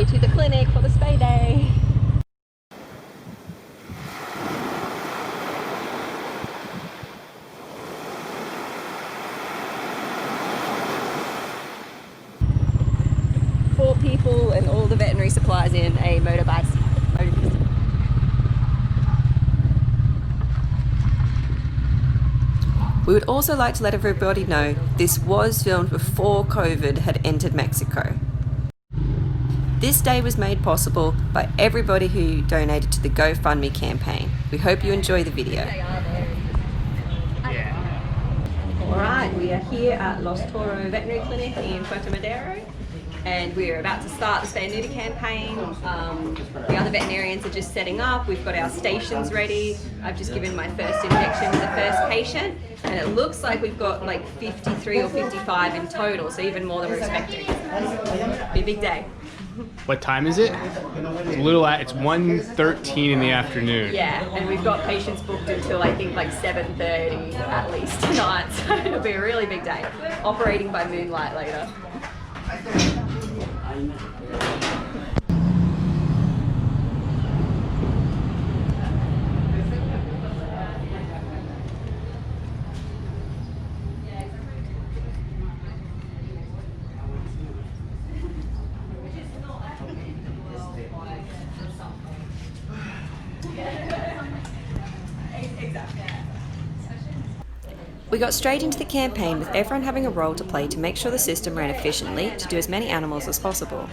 way to the clinic for the spay day. Four people and all the veterinary supplies in a motorbike. We would also like to let everybody know this was filmed before COVID had entered Mexico. This day was made possible by everybody who donated to the GoFundMe campaign. We hope you enjoy the video. Alright, we are here at Los Toro Veterinary Clinic in Puerto Madero, and we're about to start the spay and neuter campaign. The other veterinarians are just setting up. We've got our stations ready. I've just given my first injection to the first patient, and it looks like we've got like 53 or 55 in total, so even more than we're expecting. It'll be a big day. What time is it? It's a little at, it's 1:13 in the afternoon. Yeah, and we've got patients booked until I think like 7:30 at least tonight, so it'll be a really big day. Operating by moonlight later. We got straight into the campaign with everyone having a role to play to make sure the system ran efficiently to do as many animals as possible.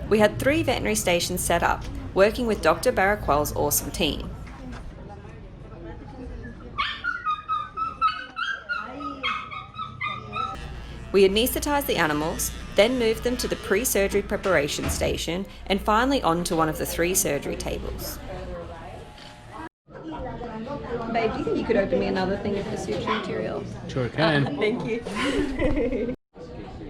We had 3 veterinary stations set up, working with Dr. Baraquel's awesome team. We anaesthetised the animals, then moved them to the pre-surgery preparation station, and finally onto one of the 3 surgery tables. Babe, do you think you could open me another thing of the suture material? Sure can. Thank you.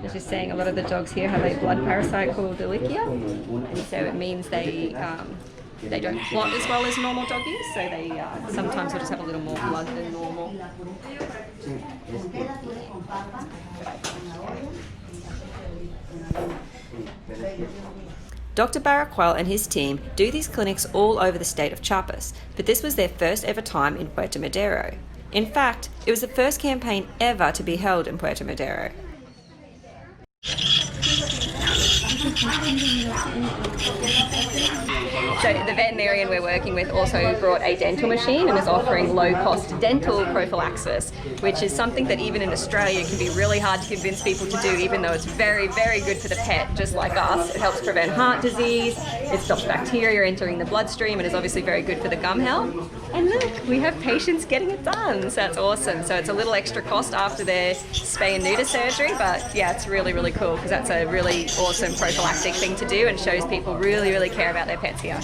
It's just saying a lot of the dogs here have a blood parasite called Ehrlichia, and so it means they don't clot as well as normal doggies, so they sometimes will just have a little more blood than normal. Dr. Baraquel and his team do these clinics all over the state of Chiapas, but this was their first ever time in Puerto Madero. In fact, it was the first campaign ever to be held in Puerto Madero. So the veterinarian we're working with also brought a dental machine and is offering low-cost dental prophylaxis, which is something that even in Australia can be really hard to convince people to do, even though it's very, very good for the pet, just like us. It helps prevent heart disease, it stops bacteria entering the bloodstream, and is obviously very good for the gum health. And look, we have patients getting it done, so that's awesome. So it's a little extra cost after their spay and neuter surgery, but yeah, it's really, really cool because that's a really awesome prophylactic thing to do and shows people really, really care about their pets here.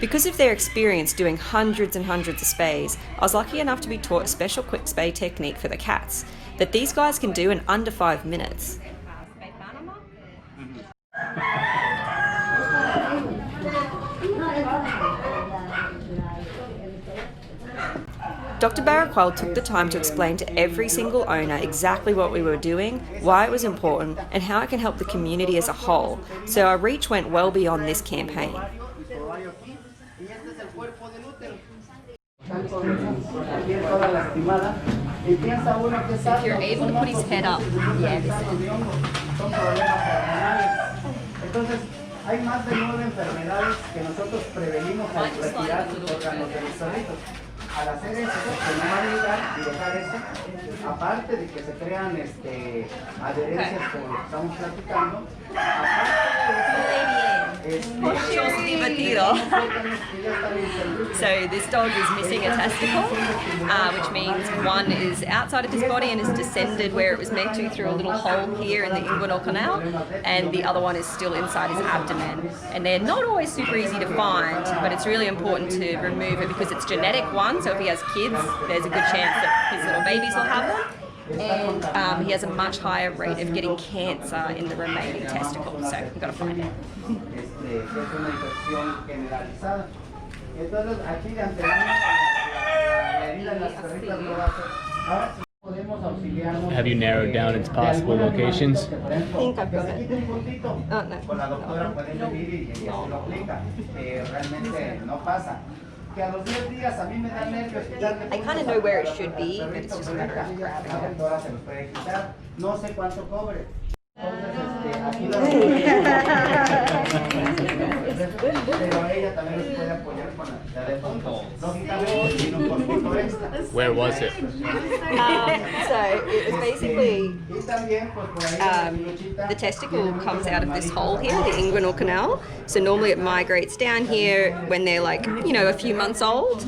Because of their experience doing hundreds and hundreds of spays, I was lucky enough to be taught a special quick spay technique for the cats that these guys can do in under 5 minutes. Dr. Baraquel took the time to explain to every single owner exactly what we were doing, why it was important, and how it can help the community as a whole, so our reach went well beyond this campaign. If you're able to put his head up, yeah, this is. Hay más de 9 enfermedades que nosotros prevenimos al retirar órganos de los perritos. Al hacer eso, se no validar y dejar eso, aparte de que se crean adherencias como lo que estamos platicando, aparte de eso, sentido. So this dog is missing a testicle, which means one is outside of his body and is descended where it was meant to through a little hole here in the inguinal canal, and the other one is still inside his abdomen. And they're not always super easy to find, but it's really important to remove it because it's genetic one, so if he has kids, there's a good chance that his little babies will have them. And he has a much higher rate of getting cancer in the remaining testicles, so we've got to find it. Have you narrowed down its possible locations? I think I've got it. Oh, no. I kind of know where it should be, but it's just a matter of grabbing it. Where was it? So it was basically the testicle comes out of this hole here, the inguinal canal. So normally it migrates down here when they're like, you know, a few months old,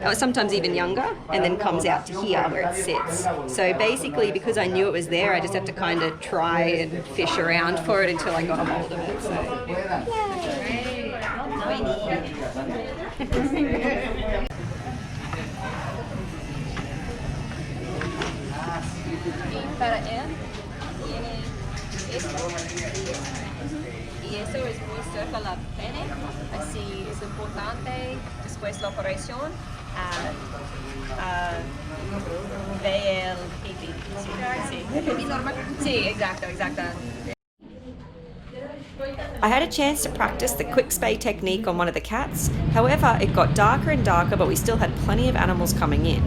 or sometimes even younger, and then comes out to here where it sits. So basically, because I knew it was there, I just have to kind of try and fish around for it until I got a hold of it. So. Para él tiene esto y eso es muy cerca de la pene, así es importante después de la operación ver el pipí. Sí, exacto. I had a chance to practice the quick spay technique on one of the cats. However, it got darker and darker, but we still had plenty of animals coming in.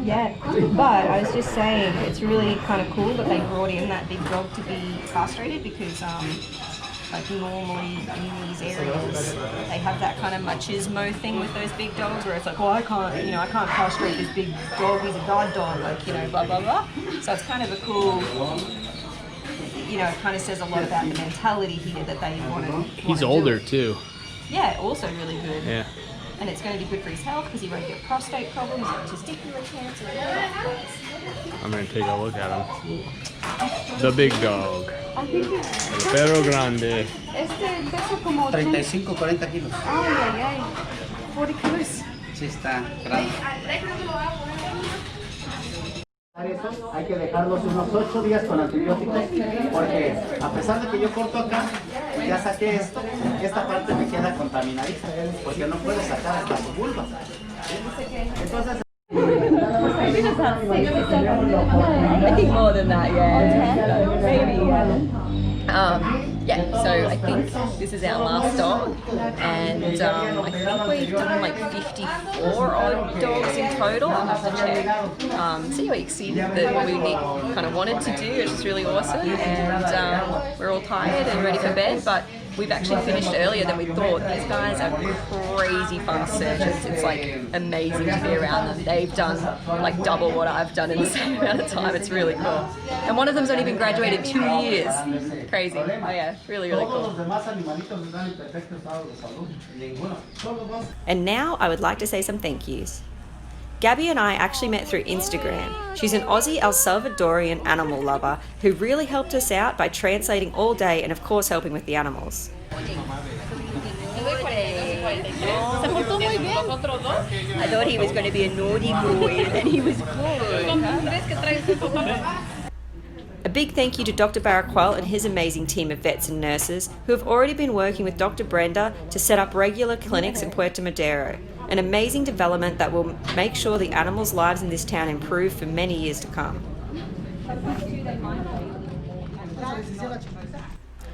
Yeah, but I was just saying it's really kind of cool that they brought in that big dog to be castrated because like normally in these areas they have that kind of machismo thing with those big dogs where it's like, well, I can't castrate this big dog, he's a guard dog, like, you know, blah blah blah. So it's kind of a cool, you know, it kind of says a lot about the mentality here that they want to. He's older too. Yeah, also really good. Yeah. And it's going to be good for his health because he won't get prostate problems or testicular cancer. I'm going to take a look at him. The big dog. El perro grande. Este pesa como 35, 40 kilos. Ay. 40 kilos. Sí, está grande. Hay que dejarlos unos 8 días con antibióticos porque a pesar de que yo corto acá, ya saqué esto, esta parte me queda contaminadita porque no puedo sacar hasta su vulva. Entonces, I think more than that, yeah. Maybe, yeah, so I think this is our last dog, and I think we've done like 54 odd dogs in total. I'll have to check. So yeah, we exceeded what we kind of wanted to do. It's just really awesome, and we're all tired and ready for bed, but we've actually finished earlier than we thought. These guys are crazy fast surgeons. It's like amazing to be around them. They've done like double what I've done in the same amount of time. It's really cool. And one of them's not even graduated 2 years. Crazy. Oh yeah, really cool. And now I would like to say some thank yous. Gabby and I actually met through Instagram. She's an Aussie El Salvadorian animal lover who really helped us out by translating all day and of course helping with the animals. I thought he was going to be a naughty boy and then he was good. A big thank you to Dr. Baraquel and his amazing team of vets and nurses who have already been working with Dr. Brenda to set up regular clinics in Puerto Madero. An amazing development that will make sure the animals' lives in this town improve for many years to come.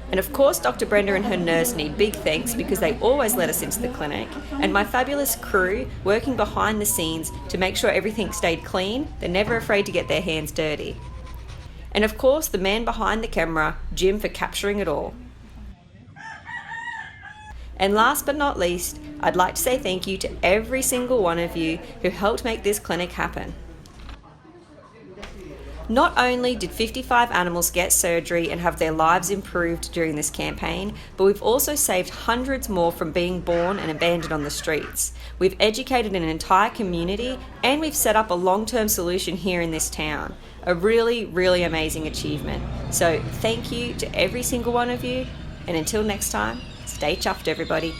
And of course, Dr. Brenda and her nurse need big thanks because they always let us into the clinic, and my fabulous crew working behind the scenes to make sure everything stayed clean. They're never afraid to get their hands dirty. And of course, the man behind the camera, Jim, for capturing it all. And last but not least, I'd like to say thank you to every single one of you who helped make this clinic happen. Not only did 55 animals get surgery and have their lives improved during this campaign, but we've also saved hundreds more from being born and abandoned on the streets. We've educated an entire community and we've set up a long-term solution here in this town. A really, really amazing achievement. So thank you to every single one of you, and until next time, stay chuffed, everybody.